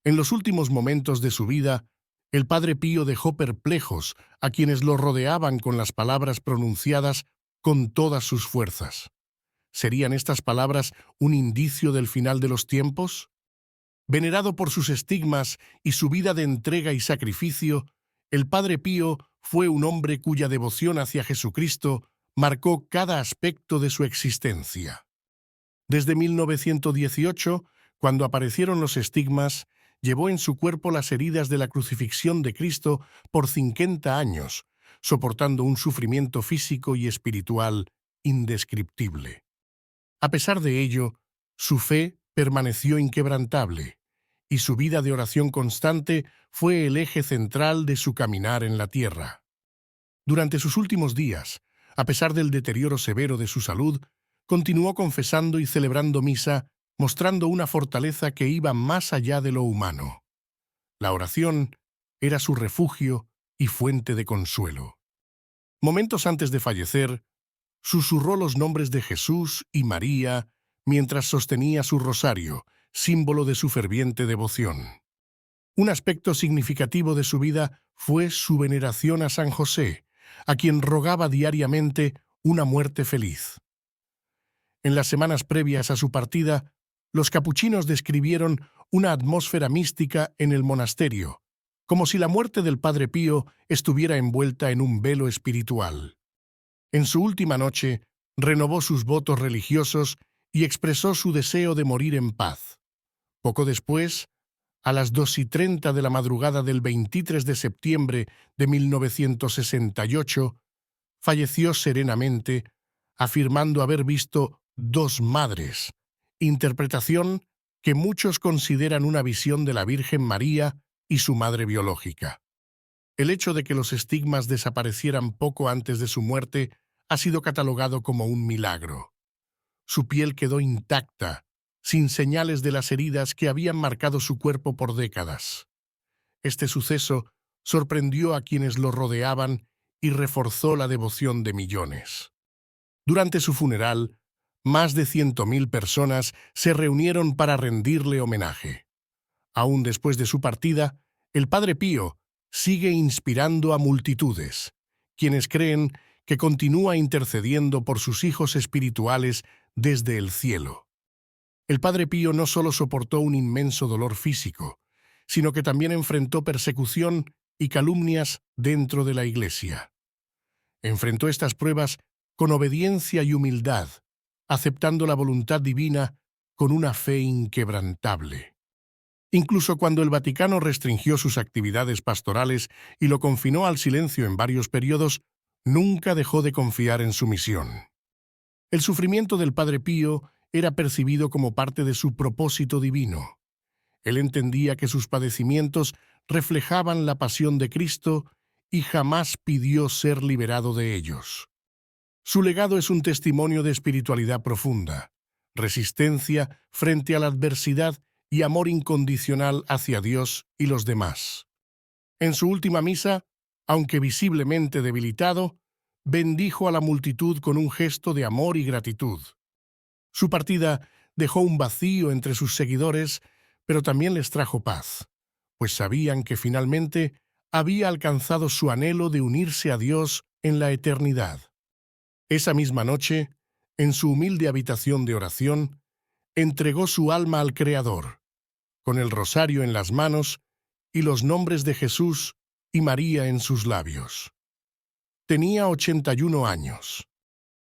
En los últimos momentos de su vida, el Padre Pío dejó perplejos a quienes lo rodeaban con las palabras pronunciadas con todas sus fuerzas. ¿Serían estas palabras un indicio del final de los tiempos? Venerado por sus estigmas y su vida de entrega y sacrificio, el Padre Pío fue un hombre cuya devoción hacia Jesucristo marcó cada aspecto de su existencia. Desde 1918, cuando aparecieron los estigmas, llevó en su cuerpo las heridas de la crucifixión de Cristo por 50 años, soportando un sufrimiento físico y espiritual indescriptible. A pesar de ello, su fe permaneció inquebrantable, y su vida de oración constante fue el eje central de su caminar en la tierra. Durante sus últimos días, a pesar del deterioro severo de su salud, continuó confesando y celebrando misa, mostrando una fortaleza que iba más allá de lo humano. La oración era su refugio y fuente de consuelo. Momentos antes de fallecer, susurró los nombres de Jesús y María mientras sostenía su rosario, símbolo de su ferviente devoción. Un aspecto significativo de su vida fue su veneración a San José, a quien rogaba diariamente una muerte feliz. En las semanas previas a su partida, los capuchinos describieron una atmósfera mística en el monasterio, como si la muerte del Padre Pío estuviera envuelta en un velo espiritual. En su última noche, renovó sus votos religiosos y expresó su deseo de morir en paz. Poco después, a las 2:30 de la madrugada del 23 de septiembre de 1968, falleció serenamente, afirmando haber visto dos madres, interpretación que muchos consideran una visión de la Virgen María y su madre biológica. El hecho de que los estigmas desaparecieran poco antes de su muerte ha sido catalogado como un milagro. Su piel quedó intacta, sin señales de las heridas que habían marcado su cuerpo por décadas. Este suceso sorprendió a quienes lo rodeaban y reforzó la devoción de millones. Durante su funeral, más de 100.000 personas se reunieron para rendirle homenaje. Aún después de su partida, el Padre Pío sigue inspirando a multitudes, quienes creen que continúa intercediendo por sus hijos espirituales desde el cielo. El Padre Pío no solo soportó un inmenso dolor físico, sino que también enfrentó persecución y calumnias dentro de la Iglesia. Enfrentó estas pruebas con obediencia y humildad, aceptando la voluntad divina con una fe inquebrantable. Incluso cuando el Vaticano restringió sus actividades pastorales y lo confinó al silencio en varios periodos, nunca dejó de confiar en su misión. El sufrimiento del Padre Pío era percibido como parte de su propósito divino. Él entendía que sus padecimientos reflejaban la pasión de Cristo y jamás pidió ser liberado de ellos. Su legado es un testimonio de espiritualidad profunda, resistencia frente a la adversidad y amor incondicional hacia Dios y los demás. En su última misa, aunque visiblemente debilitado, bendijo a la multitud con un gesto de amor y gratitud. Su partida dejó un vacío entre sus seguidores, pero también les trajo paz, pues sabían que finalmente había alcanzado su anhelo de unirse a Dios en la eternidad. Esa misma noche, en su humilde habitación de oración, entregó su alma al Creador, con el rosario en las manos y los nombres de Jesús y María en sus labios. Tenía 81 años.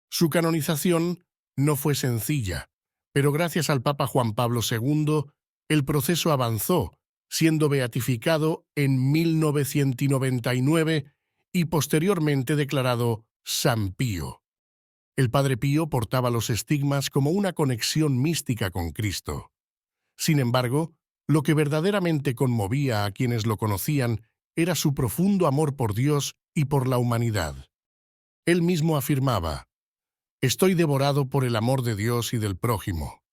Su canonización no fue sencilla, pero gracias al Papa Juan Pablo II, el proceso avanzó, siendo beatificado en 1999 y posteriormente declarado San Pío. El Padre Pío portaba los estigmas como una conexión mística con Cristo. Sin embargo, lo que verdaderamente conmovía a quienes lo conocían era su profundo amor por Dios y por la humanidad. Él mismo afirmaba: «Estoy devorado por el amor de Dios y del prójimo».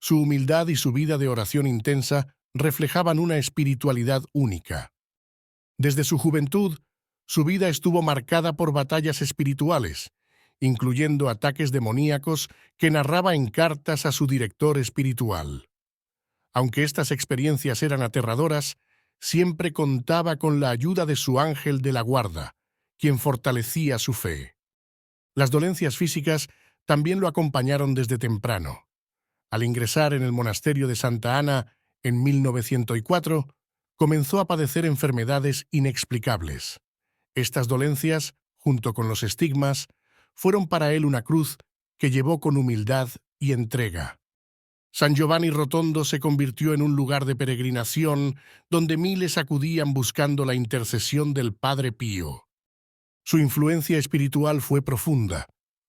Su humildad y su vida de oración intensa reflejaban una espiritualidad única. Desde su juventud, su vida estuvo marcada por batallas espirituales, incluyendo ataques demoníacos que narraba en cartas a su director espiritual. Aunque estas experiencias eran aterradoras, siempre contaba con la ayuda de su ángel de la guarda, quien fortalecía su fe. Las dolencias físicas también lo acompañaron desde temprano. Al ingresar en el monasterio de Santa Ana en 1904, comenzó a padecer enfermedades inexplicables. Estas dolencias, junto con los estigmas, fueron para él una cruz que llevó con humildad y entrega. San Giovanni Rotondo se convirtió en un lugar de peregrinación donde miles acudían buscando la intercesión del Padre Pío. Su influencia espiritual fue profunda,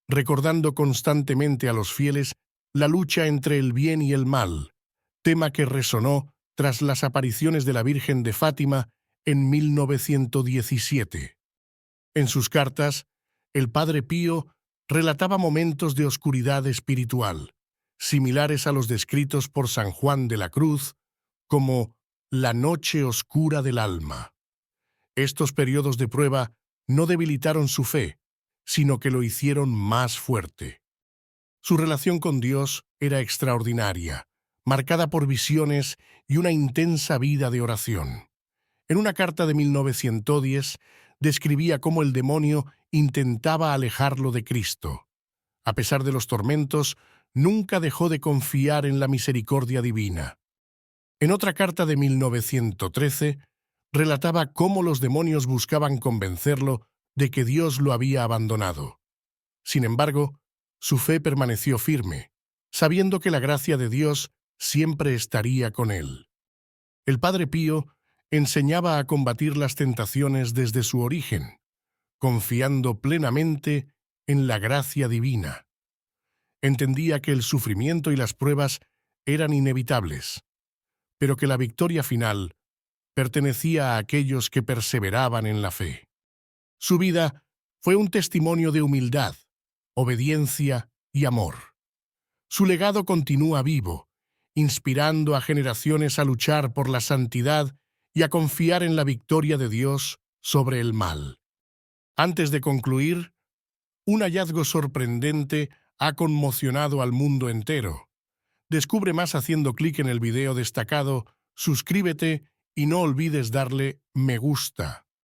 recordando constantemente a los fieles la lucha entre el bien y el mal, tema que resonó tras las apariciones de la Virgen de Fátima en 1917. En sus cartas, el Padre Pío relataba momentos de oscuridad espiritual, similares a los descritos por San Juan de la Cruz como la noche oscura del alma. Estos periodos de prueba no debilitaron su fe, sino que lo hicieron más fuerte. Su relación con Dios era extraordinaria, marcada por visiones y una intensa vida de oración. En una carta de 1910, describía cómo el demonio intentaba alejarlo de Cristo. A pesar de los tormentos, nunca dejó de confiar en la misericordia divina. En otra carta de 1913, relataba cómo los demonios buscaban convencerlo de que Dios lo había abandonado. Sin embargo, su fe permaneció firme, sabiendo que la gracia de Dios siempre estaría con él. El Padre Pío enseñaba a combatir las tentaciones desde su origen, confiando plenamente en la gracia divina. Entendía que el sufrimiento y las pruebas eran inevitables, pero que la victoria final pertenecía a aquellos que perseveraban en la fe. Su vida fue un testimonio de humildad, obediencia y amor. Su legado continúa vivo, inspirando a generaciones a luchar por la santidad y a confiar en la victoria de Dios sobre el mal. Antes de concluir, un hallazgo sorprendente ha conmocionado al mundo entero. Descubre más haciendo clic en el video destacado, suscríbete y no olvides darle me gusta.